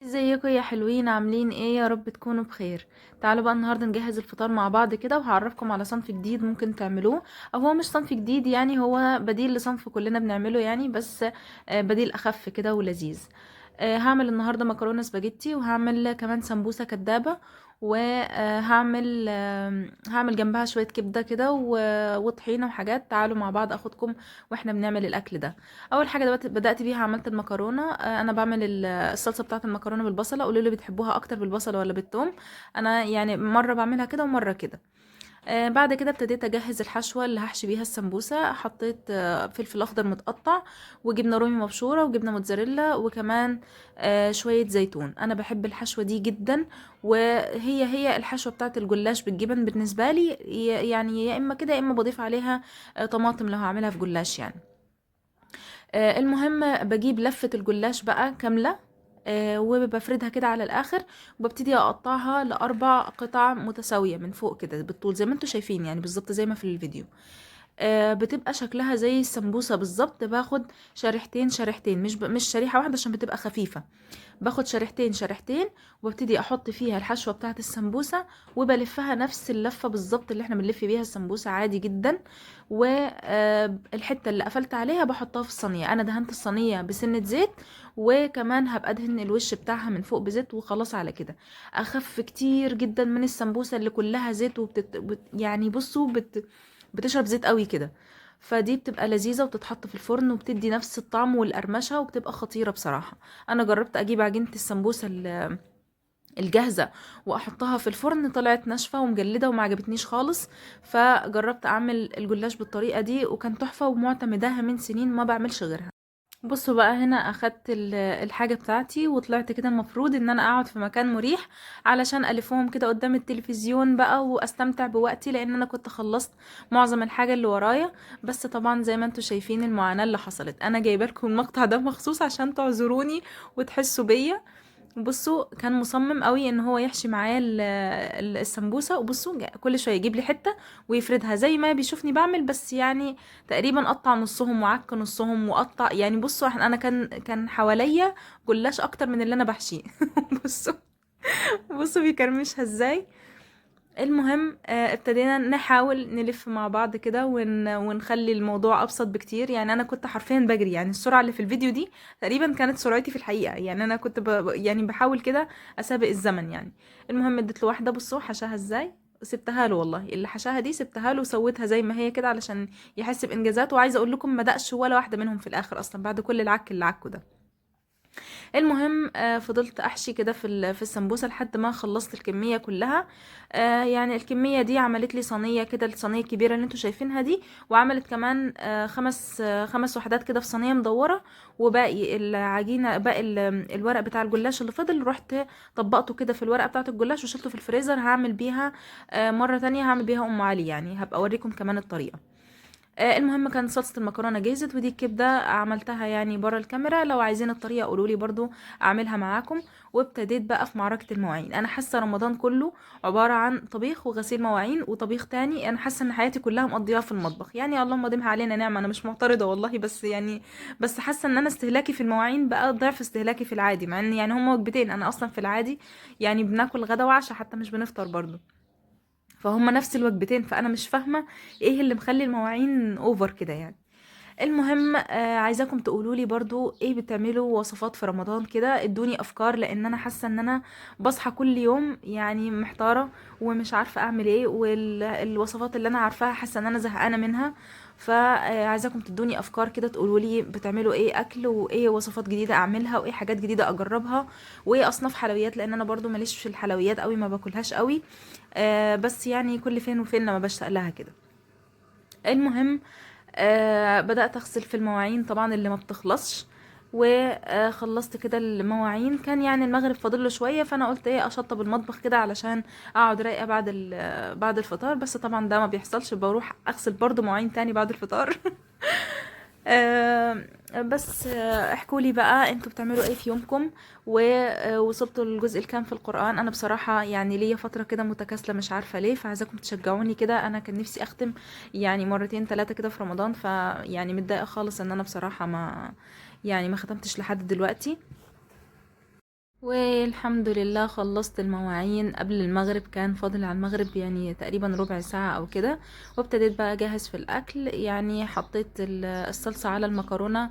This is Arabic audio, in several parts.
ازيكم يا حلوين؟ عاملين ايه؟ يا رب تكونوا بخير. تعالوا بقى النهارده نجهز الفطار مع بعض كده، وهعرفكم على صنف جديد ممكن تعملوه. او هو مش صنف جديد، يعني هو بديل لصنف كلنا بنعمله يعني، بس بديل اخف كده ولذيذ. هعمل النهارده مكرونه سباجيتي، وهعمل كمان سمبوسه كدابه، وهعمل جنبها شويه كبده كده وطحينه وحاجات. تعالوا مع بعض اخدكم واحنا بنعمل الاكل ده. اول حاجه بدات بيها عملت المكرونه. انا بعمل الصلصه بتاعه المكرونه بالبصله. قولوا لي بتحبوها اكتر بالبصله ولا بالثوم؟ انا يعني مره بعملها كده ومره كده. بعد كده ابتديت اجهز الحشوه اللي هحشي بيها السمبوسه. حطيت فلفل اخضر متقطع، وجبنه رومي مبشوره، وجبنه موتزاريلا، وكمان شويه زيتون. انا بحب الحشوه دي جدا، وهي الحشوه بتاعه الجلاش بالجبن بالنسبه لي. يعني يا اما كده يا اما بضيف عليها طماطم لو هعملها في جلاش يعني. المهم بجيب لفة الجلاش بقى كاملة، وبفردها كده على الاخر، وببتدي اقطعها لاربع قطع متساوية من فوق كده بالطول زي ما انتوا شايفين، يعني بالظبط زي ما في الفيديو. بتبقى شكلها زي السمبوسة بالظبط. باخد شريحتين شريحتين، مش شريحة واحدة عشان بتبقى خفيفة. باخد شريحتين شريحتين، وببتدي احط فيها الحشوة بتاعة السمبوسة، وبلفها نفس اللفة بالظبط اللي احنا بنلف بيها السمبوسة عادي جدا. والحتة اللي قفلت عليها بحطها في الصينية. انا دهنت الصينية بسنة زيت، وكمان هبقى ادهن الوش بتاعها من فوق بزيت، وخلاص على كده. اخف كتير جدا من السمبوسة اللي كلها زيت، يعني بصوا بتشرب زيت قوي كده. فدي بتبقى لذيذة وتتحط في الفرن، وبتدي نفس الطعم والقرمشة، وبتبقى خطيرة بصراحة. انا جربت اجيب عجينة السمبوسة الجاهزة واحطها في الفرن، طلعت ناشفة ومجلدة وما عجبتنيش خالص. فجربت اعمل الجلاش بالطريقة دي، وكان تحفة ومعتمداها من سنين ما بعملش غيرها. بصوا بقى، هنا اخدت الحاجة بتاعتي وطلعت كده. المفروض ان انا اقعد في مكان مريح علشان الفهم كده قدام التلفزيون بقى واستمتع بوقتي، لان انا كنت خلصت معظم الحاجة اللي ورايا. بس طبعا زي ما انتوا شايفين المعاناة اللي حصلت، انا جايبه لكم المقطع ده مخصوص عشان تعذروني وتحسوا بيا. بصوا كان مصمم قوي ان هو يحشي معايا السمبوسه. وبصوا كل شويه يجيب لي حته ويفردها زي ما بيشوفني بعمل، بس يعني تقريبا قطع نصهم وعك نصهم وقطع. يعني بصوا انا كان حواليا جلاش اكتر من اللي انا بحشيه. بصوا، بصوا بيكرمشها ازاي. المهم ابتدينا نحاول نلف مع بعض كده ونخلي الموضوع ابسط بكتير. يعني انا كنت حرفيا بجري، يعني السرعه اللي في الفيديو دي تقريبا كانت سرعتي في الحقيقه. يعني انا كنت يعني بحاول كده اسابق الزمن يعني. المهم اديت له واحده، بصوا حشاها ازاي. سبتها له والله، اللي حشاها دي سبتها له وسويتها زي ما هي كده علشان يحس بانجازاته. وعايزه اقول لكم ما دقش ولا واحده منهم في الاخر اصلا بعد كل العك اللي عكه ده. المهم فضلت احشي كده في السمبوسه لحد ما خلصت الكميه كلها. يعني الكميه دي عملت لي صينيه كده، الصينيه الكبيره اللي انتوا شايفينها دي. وعملت كمان خمس وحدات كده في صينيه مدوره. وباقي العجينه، باقي الورق بتاع الجلاش اللي فضل، رحت طبقته كده في الورقه بتاعه الجلاش وشلته في الفريزر. هعمل بيها مره تانية، هعمل بيها ام علي يعني. هبقى اوريكم كمان الطريقه. المهم كان صلصة المكرونة جهزت، ودي الكبدة عملتها يعني برا الكاميرا. لو عايزين الطريقة قولولي برضو اعملها معاكم. وابتديت بقى في معركة المواعين. انا حاسة رمضان كله عبارة عن طبيخ وغسيل مواعين وطبيخ تاني. انا حاسة ان حياتي كلها مقضيها في المطبخ. يعني اللهم ديمها علينا نعمة، انا مش معترضة والله، بس يعني بس حاسة ان انا استهلاكي في المواعين بقى ضعف استهلاكي في العادي، مع ان يعني هما وجبتين. انا اصلا في العادي يعني بناكل غدا وعشاء، حتى مش بنفطر برضو. فهم نفس الوجبتين. فانا مش فاهمه ايه اللي مخلي المواعين اوفر كده يعني. المهم عايزاكم تقولولي برضو ايه بتعملوا وصفات في رمضان كده. ادوني افكار، لان انا حاسه ان انا بصحى كل يوم يعني محتاره ومش عارفه اعمل ايه. والوصفات اللي انا عارفاها حاسه ان انا زهقانه منها. فعايزاكم تدوني افكار كده، تقولولي بتعملوا ايه اكل، وايه وصفات جديده اعملها، وايه حاجات جديده اجربها، وايه اصناف حلويات، لان انا برضو ماليش في الحلويات قوي، ما باكلهاش قوي. بس يعني كل فين وفين لما بشتاق لها كده. المهم بدأت أغسل في المواعين طبعا اللي ما بتخلصش. وخلصت كده المواعين. كان يعني المغرب فاضل له شويه، فانا قلت ايه اشطب المطبخ كده علشان اقعد رايقه بعد الفطار. بس طبعا ده ما بيحصلش، بروح اغسل برضو مواعين تاني بعد الفطار. آه، بس احكوا لي بقى انتوا بتعملوا ايه في يومكم، ووصلتوا للجزء الكام في القرآن. انا بصراحة يعني ليا فترة كده متكاسلة مش عارفة ليه، فعايزاكم تشجعوني كده. انا كان نفسي اختم يعني مرتين ثلاثة كده في رمضان. فيعني متضايقة خالص ان انا بصراحة ما ختمتش لحد دلوقتي. والحمد لله خلصت المواعين قبل المغرب، كان فاضل على المغرب يعني تقريبا ربع ساعة او كده. وابتديت بقى اجهز في الاكل، يعني حطيت الصلصة على المكرونة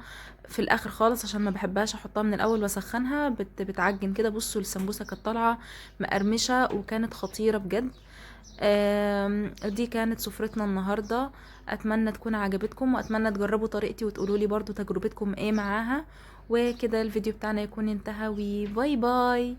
في الاخر خالص عشان ما بحبهاش احطها من الاول واسخنها، بتعجن كده. بصوا السمبوسة كانت طالعة مقرمشة وكانت خطيرة بجد. دي كانت سفرتنا النهاردة. اتمنى تكون عجبتكم، واتمنى تجربوا طريقتي وتقولوا لي برضو تجربتكم ايه معاها. وكده الفيديو بتاعنا يكون انتهى، وباي باي.